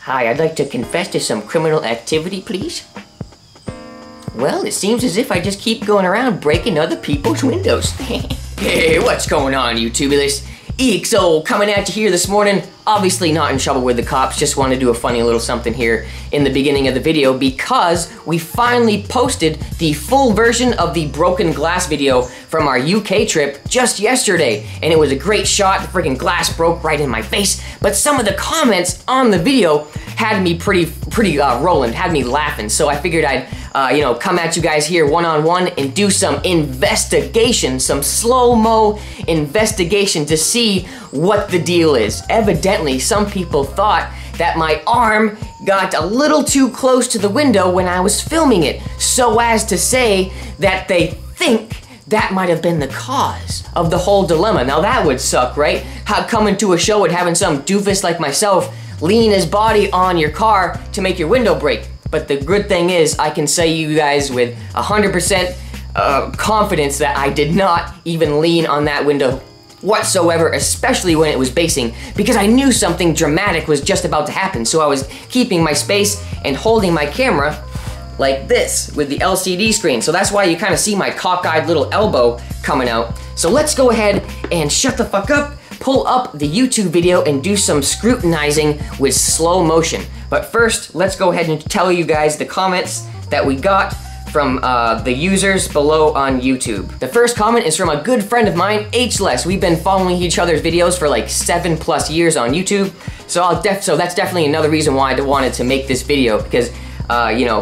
Hi, I'd like to confess to some criminal activity, please. Well, it seems as if I just keep going around breaking other people's windows. Hey, what's going on, YouTubulous? EXO coming at you here this morning. Obviously not in trouble with the cops, just want to do a funny little something here in the beginning of the video because we finally posted the full version of the broken glass video from our UK trip just yesterday. And it was a great shot, the freaking glass broke right in my face, but some of the comments on the video had me pretty rolling, had me laughing. So I figured I'd come at you guys here one-on-one and do some investigation, some slow-mo investigation to see what the deal is. Evidently, some people thought that my arm got a little too close to the window when I was filming it, so as to say that they think that might have been the cause of the whole dilemma. Now that would suck, right? How coming to a show and having some doofus like myself lean his body on your car to make your window break. But the good thing is, I can say you guys with 100% confidence that I did not even lean on that window whatsoever, especially when it was basing, because I knew something dramatic was just about to happen. So I was keeping my space and holding my camera like this with the LCD screen. So that's why you kind of see my cockeyed little elbow coming out. So let's go ahead and shut the fuck up, pull up the YouTube video and do some scrutinizing with slow motion. But first, let's go ahead and tell you guys the comments that we got from the users below on YouTube. The first comment is from a good friend of mine, H-Less. We've been following each other's videos for like 7+ years on YouTube. So that's definitely another reason why I wanted to make this video, because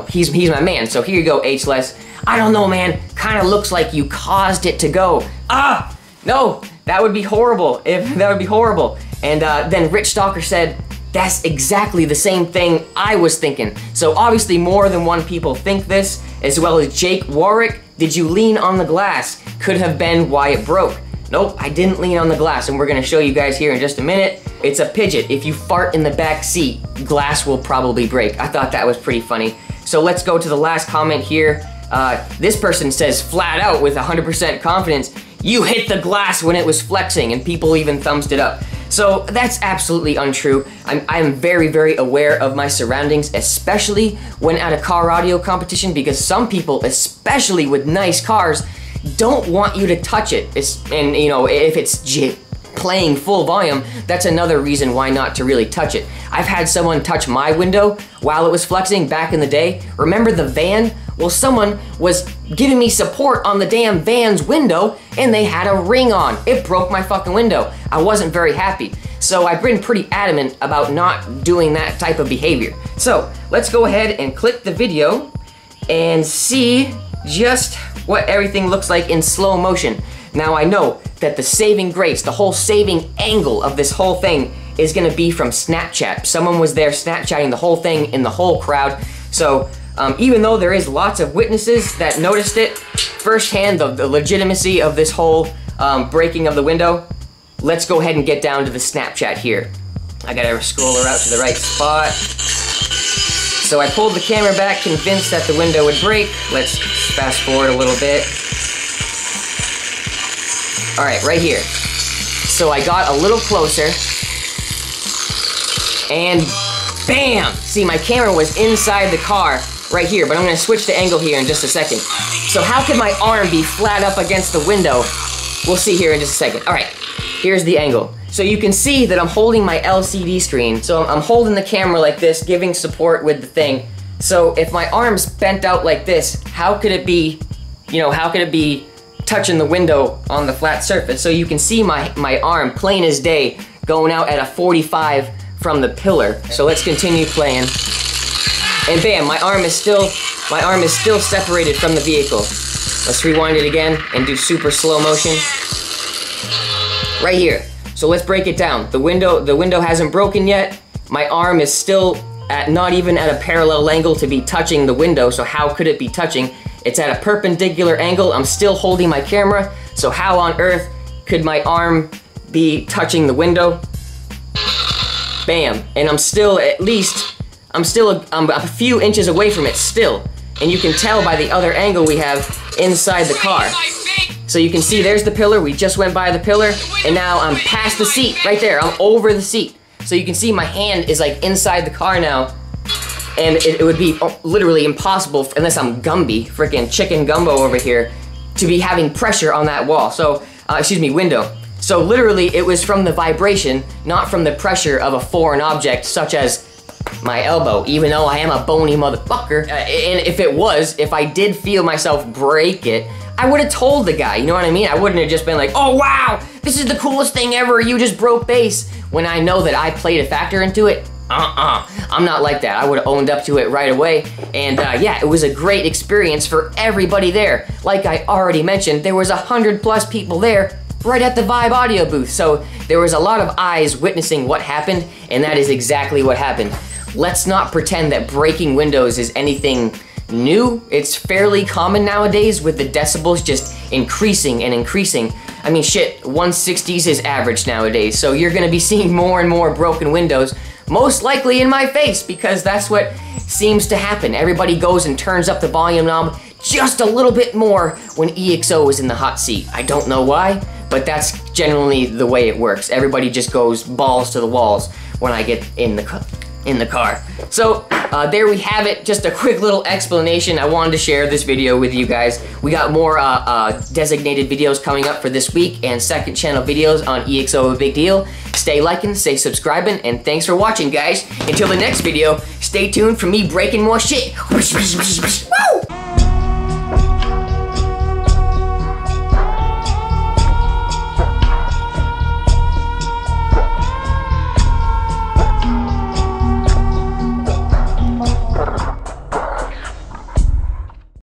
he's my man. So here you go, H-Less. I don't know, man, kind of looks like you caused it to go. Ah, no, that would be horrible. That would be horrible. And then Rich Stalker said, that's exactly the same thing I was thinking. So obviously more than one people think this, as well as Jake Warwick. Did you lean on the glass? Could have been why it broke. Nope, I didn't lean on the glass, and we're gonna show you guys here in just a minute. It's a Pidgeot. If you fart in the back seat, glass will probably break. I thought that was pretty funny. So let's go to the last comment here. This person says flat out with 100% confidence, you hit the glass when it was flexing, and people even thumbs it up. So that's absolutely untrue. I'm very, very aware of my surroundings, especially when at a car audio competition, because some people, especially with nice cars, don't want you to touch it. If it's playing full volume, that's another reason why not to really touch it. I've had someone touch my window while it was flexing back in the day. Remember the van? Well, someone was giving me support on the damn van's window and they had a ring on. It broke my fucking window. I wasn't very happy. So I've been pretty adamant about not doing that type of behavior. So let's go ahead and click the video and see just what everything looks like in slow motion. Now I know that the saving grace, the whole saving angle of this whole thing is gonna be from Snapchat. Someone was there Snapchatting the whole thing in the whole crowd. So even though there is lots of witnesses that noticed it firsthand, the legitimacy of this whole breaking of the window, let's go ahead and get down to the Snapchat here. I gotta scroll her out to the right spot. So I pulled the camera back, convinced that the window would break. Let's fast forward a little bit. All right, right here. So I got a little closer, and bam! See, my camera was inside the car right here, but I'm gonna switch the angle here in just a second. So how could my arm be flat up against the window? We'll see here in just a second. All right, here's the angle. So you can see that I'm holding my LCD screen. So I'm holding the camera like this, giving support with the thing. So if my arm's bent out like this, how could it be, touching the window on the flat surface? So you can see my arm, plain as day, going out at a 45 from the pillar. So let's continue playing. And bam, my arm is still separated from the vehicle. Let's rewind it again and do super slow motion. Right here. So let's break it down. The window hasn't broken yet. My arm is still not even at a parallel angle to be touching the window, so how could it be touching? It's at a perpendicular angle. I'm still holding my camera, so how on earth could my arm be touching the window? Bam, and I'm a few inches away from it still. And you can tell by the other angle we have inside the car. So you can see there's the pillar, we just went by the pillar, and now I'm past the seat, right there, I'm over the seat. So you can see my hand is like inside the car now, and it would be literally impossible, unless I'm Gumby, freaking chicken gumbo over here, to be having pressure on that wall. So, excuse me, window. So literally it was from the vibration, not from the pressure of a foreign object such as my elbow, even though I am a bony motherfucker. And if I did feel myself break it, I would have told the guy, you know what I mean? I wouldn't have just been like, oh wow, this is the coolest thing ever, you just broke bass, when I know that I played a factor into it. I'm not like that. I would have owned up to it right away. And yeah, it was a great experience for everybody there. Like I already mentioned, there was 100+ people there right at the Vibe audio booth. So there was a lot of eyes witnessing what happened, and that is exactly what happened. Let's not pretend that breaking windows is anything new. It's fairly common nowadays with the decibels just increasing and increasing. I mean, shit, 160s is average nowadays, so you're gonna be seeing more and more broken windows, most likely in my face, because that's what seems to happen. Everybody goes and turns up the volume knob just a little bit more when EXO is in the hot seat. I don't know why, but that's generally the way it works. Everybody just goes balls to the walls when I get in the car. So there we have it, just a quick little explanation. I wanted to share this video with you guys. We got more designated videos coming up for this week, and second channel videos on EXO A Big Deal. Stay liking, stay subscribing, and thanks for watching, guys. Until the next video, stay tuned for me breaking more shit. Woo!